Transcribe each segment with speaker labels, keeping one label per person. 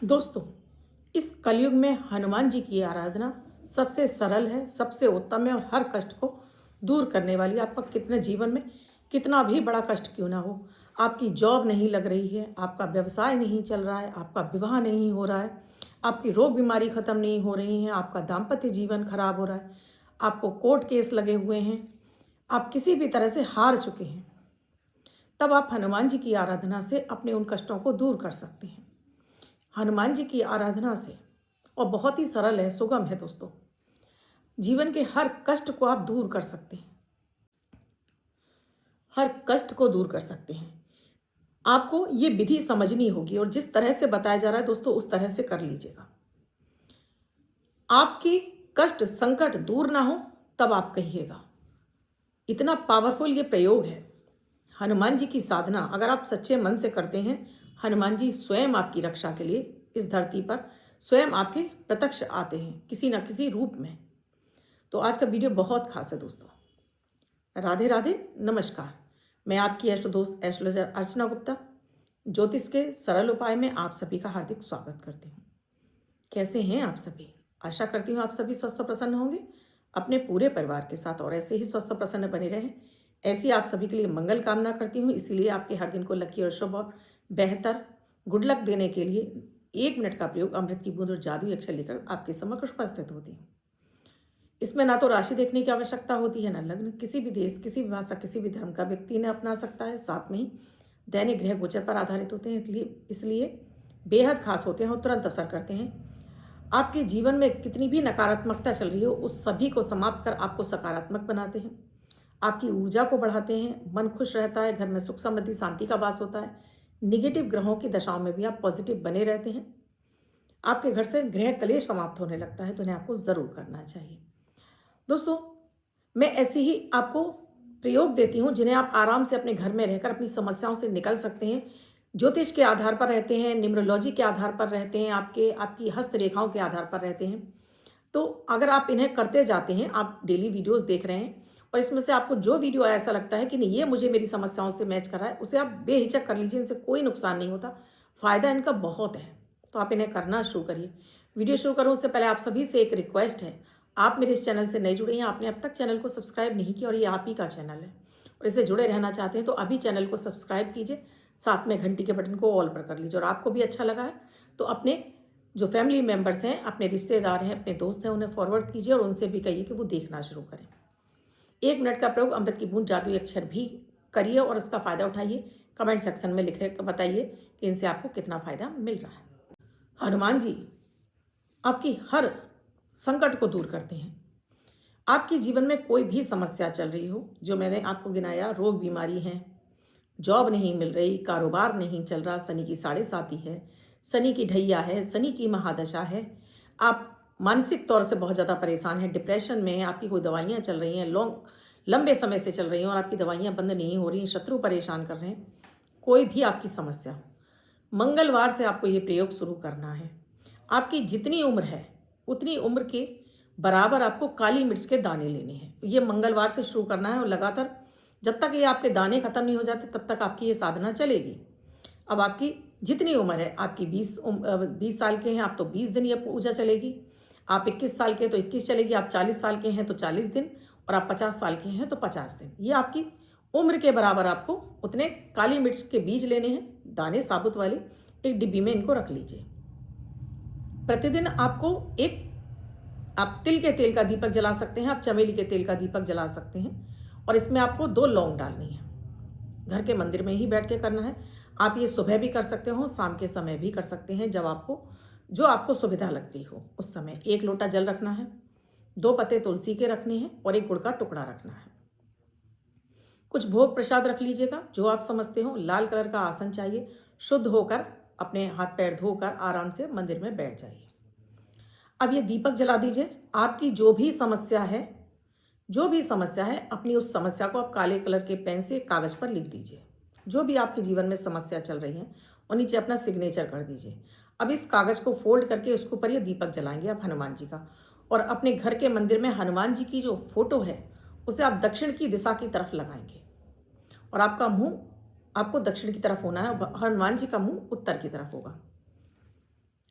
Speaker 1: दोस्तों, इस कलयुग में हनुमान जी की आराधना सबसे सरल है, सबसे उत्तम है और हर कष्ट को दूर करने वाली। आपका कितने जीवन में कितना भी बड़ा कष्ट क्यों ना हो, आपकी जॉब नहीं लग रही है, आपका व्यवसाय नहीं चल रहा है, आपका विवाह नहीं हो रहा है, आपकी रोग बीमारी खत्म नहीं हो रही है, आपका दाम्पत्य जीवन खराब हो रहा है, आपको कोर्ट केस लगे हुए हैं, आप किसी भी तरह से हार चुके हैं, तब आप हनुमान जी की आराधना से अपने उन कष्टों को दूर कर सकते हैं। हनुमान जी की आराधना से, और बहुत ही सरल है, सुगम है दोस्तों, जीवन के हर कष्ट को आप दूर कर सकते हैं। हर कष्ट को दूर कर सकते हैं। आपको ये विधि समझनी होगी और जिस तरह से बताया जा रहा है दोस्तों, उस तरह से कर लीजिएगा। आपकी कष्ट संकट दूर ना हो तब आप कहिएगा। इतना पावरफुल ये प्रयोग है। हनुमान जी की साधना अगर आप सच्चे मन से करते हैं, हनुमान जी स्वयं आपकी रक्षा के लिए इस धरती पर स्वयं आपके प्रत्यक्ष आते हैं किसी न किसी रूप में। तो आज का वीडियो बहुत खास है दोस्तों। राधे राधे, नमस्कार। मैं आपकी एस्ट्रो दोस्त एस्ट्रोलॉजर अर्चना गुप्ता ज्योतिष के सरल उपाय में आप सभी का हार्दिक स्वागत करती हूँ। कैसे हैं आप सभी? आशा करती हूँ आप सभी स्वस्थ और प्रसन्न होंगे अपने पूरे परिवार के साथ, और ऐसे ही स्वस्थ और प्रसन्न बने रहें। ऐसी आप सभी के लिए मंगल कामना करती हूँ। इसीलिए आपके हर दिन को लकी और शुभ और बेहतर गुड लक देने के लिए 1 मिनट का प्रयोग अमृत की बूंद और जादुई अक्षर लेकर आपके समक्ष उपस्थित होती हूँ। इसमें ना तो राशि देखने की आवश्यकता होती है, ना लग्न। किसी भी देश, किसी भी भाषा, किसी भी धर्म का व्यक्ति इन्हें अपना सकता है। साथ में ही दैनिक ग्रह गोचर पर आधारित होते हैं, इसलिए बेहद खास होते हैं और तुरंत असर करते हैं। आपके जीवन में कितनी भी नकारात्मकता चल रही हो, उस सभी को समाप्त कर आपको सकारात्मक बनाते हैं, आपकी ऊर्जा को बढ़ाते हैं, मन खुश रहता है, घर में सुख समृद्धि शांति का वास होता है। निगेटिव ग्रहों की दशाओं में भी आप पॉजिटिव बने रहते हैं। आपके घर से ग्रह कलेश समाप्त होने लगता है, तो इन्हें आपको ज़रूर करना चाहिए। दोस्तों, मैं ऐसे ही आपको प्रयोग देती हूँ जिन्हें आप आराम से अपने घर में रहकर अपनी समस्याओं से निकल सकते हैं। ज्योतिष के आधार पर रहते हैं, न्यूमरोलॉजी के आधार पर रहते हैं, आपकी हस्तरेखाओं के आधार पर रहते हैं। तो अगर आप इन्हें करते जाते हैं, आप डेली वीडियोस देख रहे हैं और इसमें से आपको जो वीडियो ऐसा लगता है कि नहीं ये मुझे मेरी समस्याओं से मैच कर रहा है, उसे आप बेहिचक कर लीजिए। इनसे कोई नुकसान नहीं होता, फ़ायदा इनका बहुत है। तो आप इन्हें करना शुरू करिए। वीडियो शुरू करूँ उससे पहले आप सभी से एक रिक्वेस्ट है। आप मेरे इस चैनल से नए जुड़े हैं, आपने अब तक चैनल को सब्सक्राइब नहीं किया और ये आप ही का चैनल है और इससे जुड़े रहना चाहते हैं तो अभी चैनल को सब्सक्राइब कीजिए, साथ में घंटी के बटन को ऑल पर कर लीजिए। और आपको भी अच्छा लगा है तो अपने जो फैमिली मेम्बर्स हैं, अपने रिश्तेदार हैं, अपने दोस्त हैं, उन्हें फॉरवर्ड कीजिए और उनसे भी कहिए कि वो देखना शुरू करें। 1 मिनट का प्रयोग अमृत की बूंद जादुई अक्षर भी करिए और उसका फ़ायदा उठाइए। कमेंट सेक्शन में लिख कर बताइए कि इनसे आपको कितना फ़ायदा मिल रहा है। हनुमान जी आपकी हर संकट को दूर करते हैं। आपके जीवन में कोई भी समस्या चल रही हो, जो मैंने आपको गिनाया, रोग बीमारी है, जॉब नहीं मिल रही, कारोबार नहीं चल रहा, शनि की 7.5 है, शनि की ढैया है, शनि की महादशा है, आप मानसिक तौर से बहुत ज़्यादा परेशान हैं, डिप्रेशन में हैं, आपकी कोई दवाइयाँ चल रही हैं, लंबे समय से चल रही हैं और आपकी दवाइयाँ बंद नहीं हो रही, शत्रु परेशान कर रहे हैं, कोई भी आपकी समस्या हो, मंगलवार से आपको ये प्रयोग शुरू करना है। आपकी जितनी उम्र है उतनी उम्र के बराबर आपको काली मिर्च के दाने लेने हैं। ये मंगलवार से शुरू करना है और लगातार जब तक ये आपके दाने खत्म नहीं हो जाते तब तक आपकी ये साधना चलेगी। अब आपकी जितनी उम्र है, आपकी 20 साल के हैं आप तो 20 दिन ये पूजा चलेगी, आप 21 साल के हैं तो 21 चलेगी, आप 40 साल के हैं तो 40 दिन, और आप 50 साल के हैं तो 50 दिन। ये आपकी उम्र के बराबर आपको उतने काली मिर्च के बीज लेने हैं, दाने साबुत वाले। एक डिब्बी में इनको रख लीजिए। प्रतिदिन आपको आप तिल के तेल का दीपक जला सकते हैं, आप चमेली के तेल का दीपक जला सकते हैं और इसमें आपको 2 लौंग डालनी है। घर के मंदिर में ही बैठ के करना है। आप ये सुबह भी कर सकते हो, शाम के समय भी कर सकते हैं, जो आपको सुविधा लगती हो उस समय। 1 लोटा जल रखना है, 2 पत्ते तुलसी के रखने हैं और 1 गुड़ का टुकड़ा रखना है। कुछ भोग प्रसाद रख लीजिएगा जो आप समझते हो। लाल कलर का आसन चाहिए। शुद्ध होकर अपने हाथ पैर धोकर आराम से मंदिर में बैठ जाइए। अब ये दीपक जला दीजिए। आपकी जो भी समस्या है, अपनी उस समस्या को आप काले कलर के पेन से कागज पर लिख दीजिए। जो भी आपके जीवन में समस्या चल रही है और नीचे अपना सिग्नेचर कर दीजिए। अब इस कागज को फोल्ड करके उसके ऊपर ये दीपक जलाएंगे आप हनुमान जी का, और अपने घर के मंदिर में हनुमान जी की जो फोटो है उसे आप दक्षिण की दिशा की तरफ लगाएंगे और आपका मुंह आपको दक्षिण की तरफ होना है, हनुमान जी का मुंह उत्तर की तरफ होगा।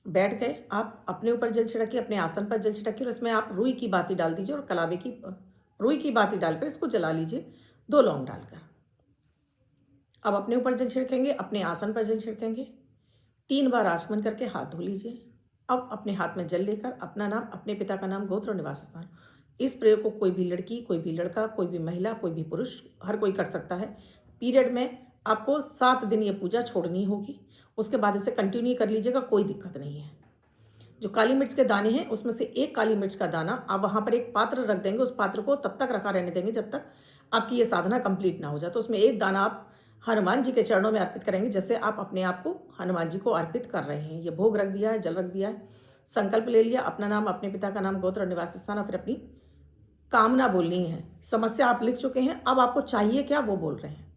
Speaker 1: बैठ गए, आप अपने ऊपर जल छिड़किए, अपने आसन पर जल छिड़किए और इसमें आप रुई की बाती डाल दीजिए और कलावे की रुई की बाती डालकर इसको जला लीजिए 2 लौंग डालकर। अब अपने ऊपर जल छिड़केंगे, अपने आसन पर जल छिड़केंगे, 3 बार आचमन करके हाथ धो लीजिए। अब अपने हाथ में जल लेकर अपना नाम, अपने पिता का नाम, गोत्र और निवास स्थान, इस प्रयोग को कोई भी लड़की, कोई भी लड़का, कोई भी महिला, कोई भी पुरुष, हर कोई कर सकता है। पीरियड में आपको 7 दिन ये पूजा छोड़नी होगी, उसके बाद इसे कंटिन्यू कर लीजिएगा, कोई दिक्कत नहीं है। जो काली मिर्च के दाने हैं उसमें से एक काली मिर्च का दाना आप वहाँ पर एक पात्र रख देंगे, उस पात्र को तब तक रखा रहने देंगे जब तक आपकी ये साधना कंप्लीट ना हो जाए। तो उसमें एक दाना आप हनुमान जी के चरणों में अर्पित करेंगे, जैसे आप अपने आप को हनुमान जी को अर्पित कर रहे हैं। ये भोग रख दिया है, जल रख दिया है, संकल्प ले लिया, अपना नाम, अपने पिता का नाम, गोत्र और निवास स्थान, और फिर अपनी कामना बोलनी है। समस्या आप लिख चुके हैं, अब आपको चाहिए क्या वो बोल रहे हैं।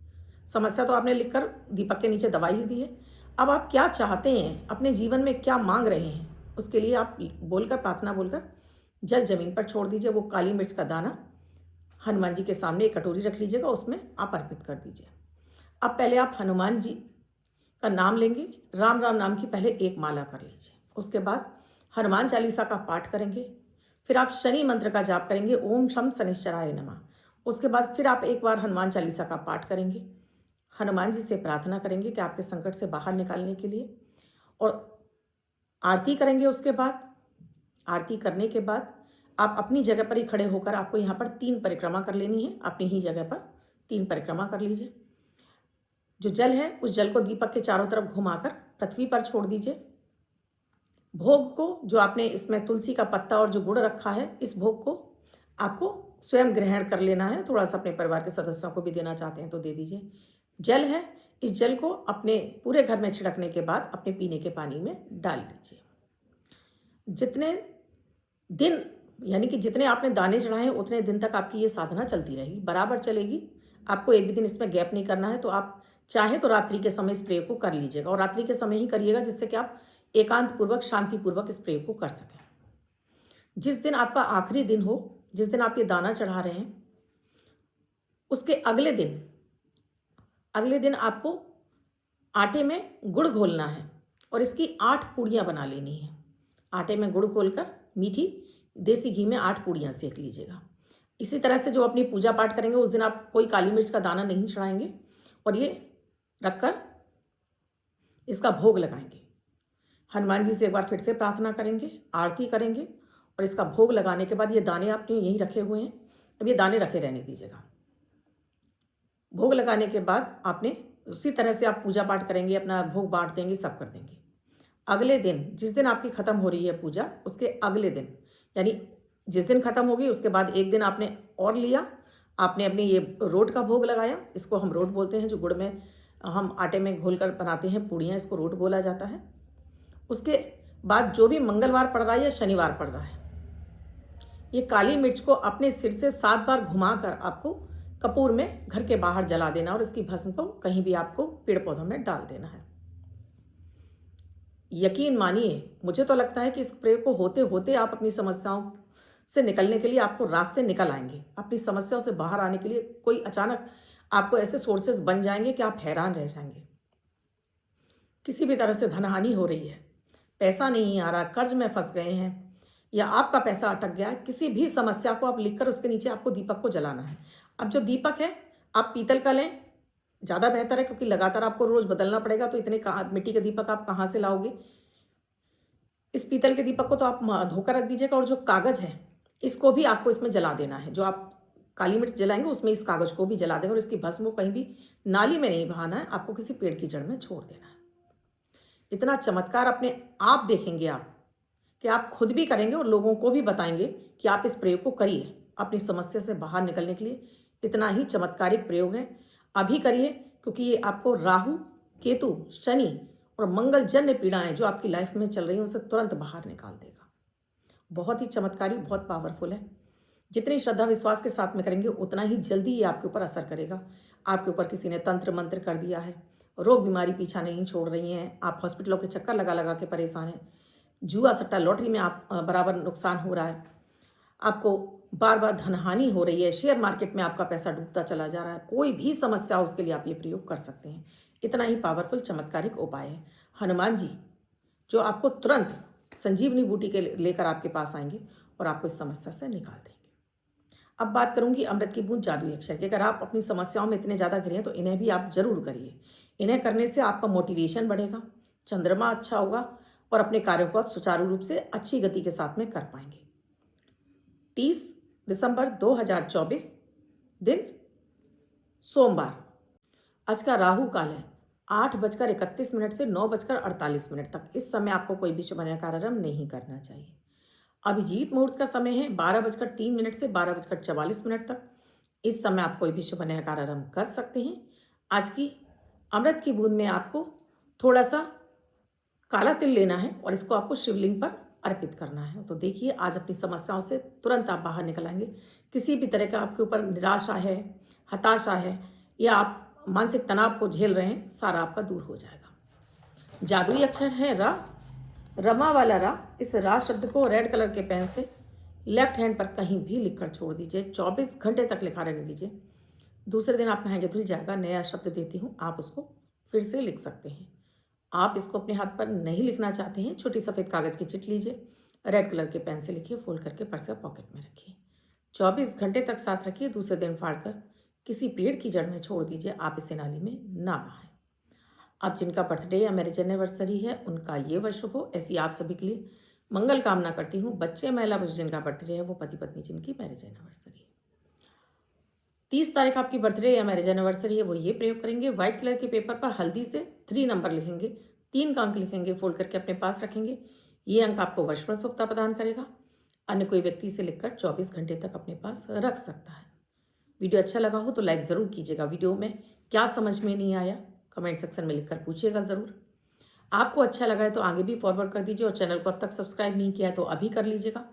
Speaker 1: समस्या तो आपने लिखकर दीपक के नीचे दबाई ही दी है। अब आप क्या चाहते हैं, अपने जीवन में क्या मांग रहे हैं, उसके लिए आप बोलकर, प्रार्थना बोलकर जल जमीन पर छोड़ दीजिए। वो काली मिर्च का दाना हनुमान जी के सामने एक कटोरी रख लीजिएगा, उसमें आप अर्पित कर दीजिए। अब पहले आप हनुमान जी का नाम लेंगे, राम राम नाम की पहले एक माला कर लीजिए। उसके बाद हनुमान चालीसा का पाठ करेंगे, फिर आप शनि मंत्र का जाप करेंगे, ओम शम शनिश्चराय नमः। उसके बाद फिर आप एक बार हनुमान चालीसा का पाठ करेंगे, हनुमान जी से प्रार्थना करेंगे कि आपके संकट से बाहर निकालने के लिए, और आरती करेंगे। उसके बाद आरती करने के बाद आप अपनी जगह पर ही खड़े होकर आपको यहाँ पर 3 परिक्रमा कर लेनी है। अपनी ही जगह पर 3 परिक्रमा कर लीजिए। जो जल है उस जल को दीपक के चारों तरफ घुमाकर पृथ्वी पर छोड़ दीजिए। भोग को, जो आपने इसमें तुलसी का पत्ता और जो गुड़ रखा है, इस भोग को आपको स्वयं ग्रहण कर लेना है। थोड़ा सा अपने परिवार के सदस्यों को भी देना चाहते हैं तो दे दीजिए। जल है, इस जल को अपने पूरे घर में छिड़कने के बाद अपने पीने के पानी में डाल लीजिए। जितने दिन, यानी कि जितने आपने दाने चढ़ाए हैं उतने दिन तक आपकी ये साधना चलती रहेगी, बराबर चलेगी। आपको एक भी दिन इसमें गैप नहीं करना है। तो आप चाहे तो रात्रि के समय इस प्रयोग को कर लीजिएगा, और रात्रि के समय ही करिएगा, जिससे कि आप एकांत पूर्वक, शांति पूर्वक इस प्रयोग को कर सकें। जिस दिन आपका आखिरी दिन हो, जिस दिन आप ये दाना चढ़ा रहे हैं, उसके अगले दिन आपको आटे में गुड़ घोलना है और इसकी 8 पूड़ियाँ बना लेनी है। आटे में गुड़ घोलकर मीठी देसी घी में 8 पूड़ियाँ सेक लीजिएगा। इसी तरह से जो अपनी पूजा पाठ करेंगे उस दिन आप कोई काली मिर्च का दाना नहीं चढ़ाएंगे, और ये रखकर इसका भोग लगाएंगे। हनुमान जी से एक बार फिर से प्रार्थना करेंगे, आरती करेंगे, और इसका भोग लगाने के बाद ये दाने आपने यहीं रखे हुए हैं, अब ये दाने रखे रहने दीजिएगा। भोग लगाने के बाद आपने उसी तरह से आप पूजा पाठ करेंगे, अपना भोग बांट देंगे, सब कर देंगे। अगले दिन, जिस दिन आपकी ख़त्म हो रही है पूजा, उसके अगले दिन, यानी जिस दिन ख़त्म होगी उसके बाद एक दिन आपने और लिया, आपने अपने ये रोट का भोग लगाया। इसको हम रोट बोलते हैं, जो गुड़ में हम आटे में घोल कर बनाते हैं पूड़ियाँ, इसको रोट बोला जाता है। उसके बाद जो भी मंगलवार पड़ रहा है या शनिवार पड़ रहा है, ये काली मिर्च को अपने सिर से 7 बार घुमाकर आपको कपूर में घर के बाहर जला देना, और इसकी भस्म को कहीं भी आपको पेड़ पौधों में डाल देना है। यकीन मानिए, मुझे तो लगता है कि इस प्रयोग को होते होते आप अपनी समस्याओं से निकलने के लिए आपको रास्ते निकल आएंगे। अपनी समस्याओं से बाहर आने के लिए कोई अचानक आपको ऐसे सोर्सेज बन जाएंगे कि आप हैरान रह जाएंगे। किसी भी तरह से धनहानि हो रही है, पैसा नहीं आ रहा, कर्ज में फंस गए हैं, या आपका पैसा अटक गया है, किसी भी समस्या को आप लिखकर उसके नीचे आपको दीपक को जलाना है। अब जो दीपक है आप पीतल का लें, ज़्यादा बेहतर है, क्योंकि लगातार आपको रोज़ बदलना पड़ेगा, तो इतने मिट्टी के दीपक आप कहाँ से लाओगे। इस पीतल के दीपक को तो आप धोकर रख दीजिएगा, और जो कागज़ है इसको भी आपको इसमें जला देना है। जो आप काली मिर्च जलाएंगे उसमें इस कागज़ को भी जला देंगे, और इसकी भस्म को कहीं भी नाली में नहीं बहाना है, आपको किसी पेड़ की जड़ में छोड़ देना है। इतना चमत्कार अपने आप देखेंगे आप, कि आप खुद भी करेंगे और लोगों को भी बताएंगे कि आप इस प्रयोग को करिए अपनी समस्या से बाहर निकलने के लिए। इतना ही चमत्कारिक प्रयोग है, अभी करिए, क्योंकि ये आपको राहु, केतु, शनि और मंगल जन्य पीड़ाएं जो आपकी लाइफ में चल रही हैं उसे तुरंत बाहर निकाल देगा। बहुत ही चमत्कारी, बहुत पावरफुल है। जितनी श्रद्धा विश्वास के साथ में करेंगे उतना ही जल्दी ये आपके ऊपर असर करेगा। आपके ऊपर किसी ने तंत्र मंत्र कर दिया है, रोग बीमारी पीछा नहीं छोड़ रही हैं, आप हॉस्पिटलों के चक्कर लगा लगा के परेशान हैं, जुआ सट्टा लॉटरी में आप बराबर नुकसान हो रहा है, आपको बार बार धनहानि हो रही है, शेयर मार्केट में आपका पैसा डूबता चला जा रहा है, कोई भी समस्या हो उसके लिए आप ये प्रयोग कर सकते हैं। इतना ही पावरफुल चमत्कारिक उपाय है। हनुमान जी जो आपको तुरंत संजीवनी बूटी के लेकर आपके पास आएंगे और आपको इस समस्या से निकाल देंगे। अब बात करूंगी अमृत की बूंद जादुई अक्षर की। अगर आप अपनी समस्याओं में इतने ज़्यादा घिरे हैं तो इन्हें भी आप जरूर करिए। इन्हें करने से आपका मोटिवेशन बढ़ेगा, चंद्रमा अच्छा होगा और अपने कार्यों को आप सुचारू रूप से अच्छी गति के साथ में कर पाएंगे। 30 दिसंबर 2024 दिन सोमवार। आज का राहु काल है 8:31 से 9:48 तक। इस समय आपको कोई भी शुभ कार्य नहीं करना चाहिए। अभिजीत मुहूर्त का समय है 12:03 से 12:44 तक। इस समय आप कोई भी शुभ कार्य कर सकते हैं। आज की अमृत की बूंद में आपको थोड़ा सा काला तिल लेना है और इसको आपको शिवलिंग पर अर्पित करना है। तो देखिए आज अपनी समस्याओं से तुरंत आप बाहर निकल आएंगे। किसी भी तरह का आपके ऊपर निराशा है, हताशा है या आप मानसिक तनाव को झेल रहे हैं, सारा आपका दूर हो जाएगा। जादुई अक्षर है रा, रमा वाला रा। इस रा शब्द को रेड कलर के पेन से लेफ्ट हैंड पर कहीं भी लिखकर छोड़ दीजिए। 24 घंटे तक लिखा रहने दीजिए। दूसरे दिन आप नहाएंगे धुल जाएगा। नया शब्द देती हूँ, आप उसको फिर से लिख सकते हैं। आप इसको अपने हाथ पर नहीं लिखना चाहते हैं, छोटी सफ़ेद कागज़ की चिट लीजिए, रेड कलर के पेन से लिखिए, फोल्ड करके पर्स या पॉकेट में रखिए। 24 घंटे तक साथ रखिए। दूसरे दिन फाड़कर किसी पेड़ की जड़ में छोड़ दीजिए। आप इसे नाली में ना बहाएं। अब जिनका बर्थडे या मैरिज एनिवर्सरी है उनका ये वर्ष शुभ हो, ऐसी आप सभी के लिए मंगल कामना करती हूँ। बच्चे, महिला पुरुष जिनका बर्थडे है, वो पति पत्नी जिनकी मैरिज एनिवर्सरी है। 30 तारीख आपकी बर्थडे या मैरिज एनिवर्सरी है, वो ये प्रयोग करेंगे। व्हाइट कलर के पेपर पर हल्दी से 3 नंबर लिखेंगे, 3 का अंक लिखेंगे, फोल्ड करके अपने पास रखेंगे। ये अंक आपको वर्ष में शुभता प्रदान करेगा। अन्य कोई व्यक्ति इसे लिखकर 24 घंटे तक अपने पास रख सकता है। वीडियो अच्छा लगा हो तो लाइक ज़रूर कीजिएगा। वीडियो में क्या समझ में नहीं आया कमेंट सेक्शन में लिखकर पूछिएगा ज़रूर। आपको अच्छा लगा है तो आगे भी फॉरवर्ड कर दीजिए और चैनल को अब तक सब्सक्राइब नहीं किया है तो अभी कर लीजिएगा।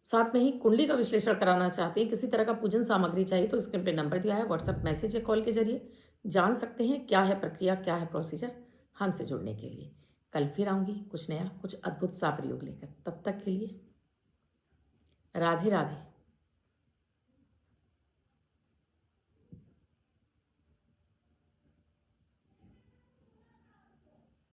Speaker 1: साथ में ही कुंडली का विश्लेषण कराना चाहते हैं, किसी तरह का पूजन सामग्री चाहिए तो स्क्रीन पे नंबर दिया है, व्हाट्सएप मैसेज या कॉल के जरिए जान सकते हैं क्या है प्रक्रिया, क्या है प्रोसीजर हमसे जुड़ने के लिए। कल फिर आऊँगी कुछ नया, कुछ अद्भुत सा प्रयोग लेकर। तब तक के लिए राधे राधे।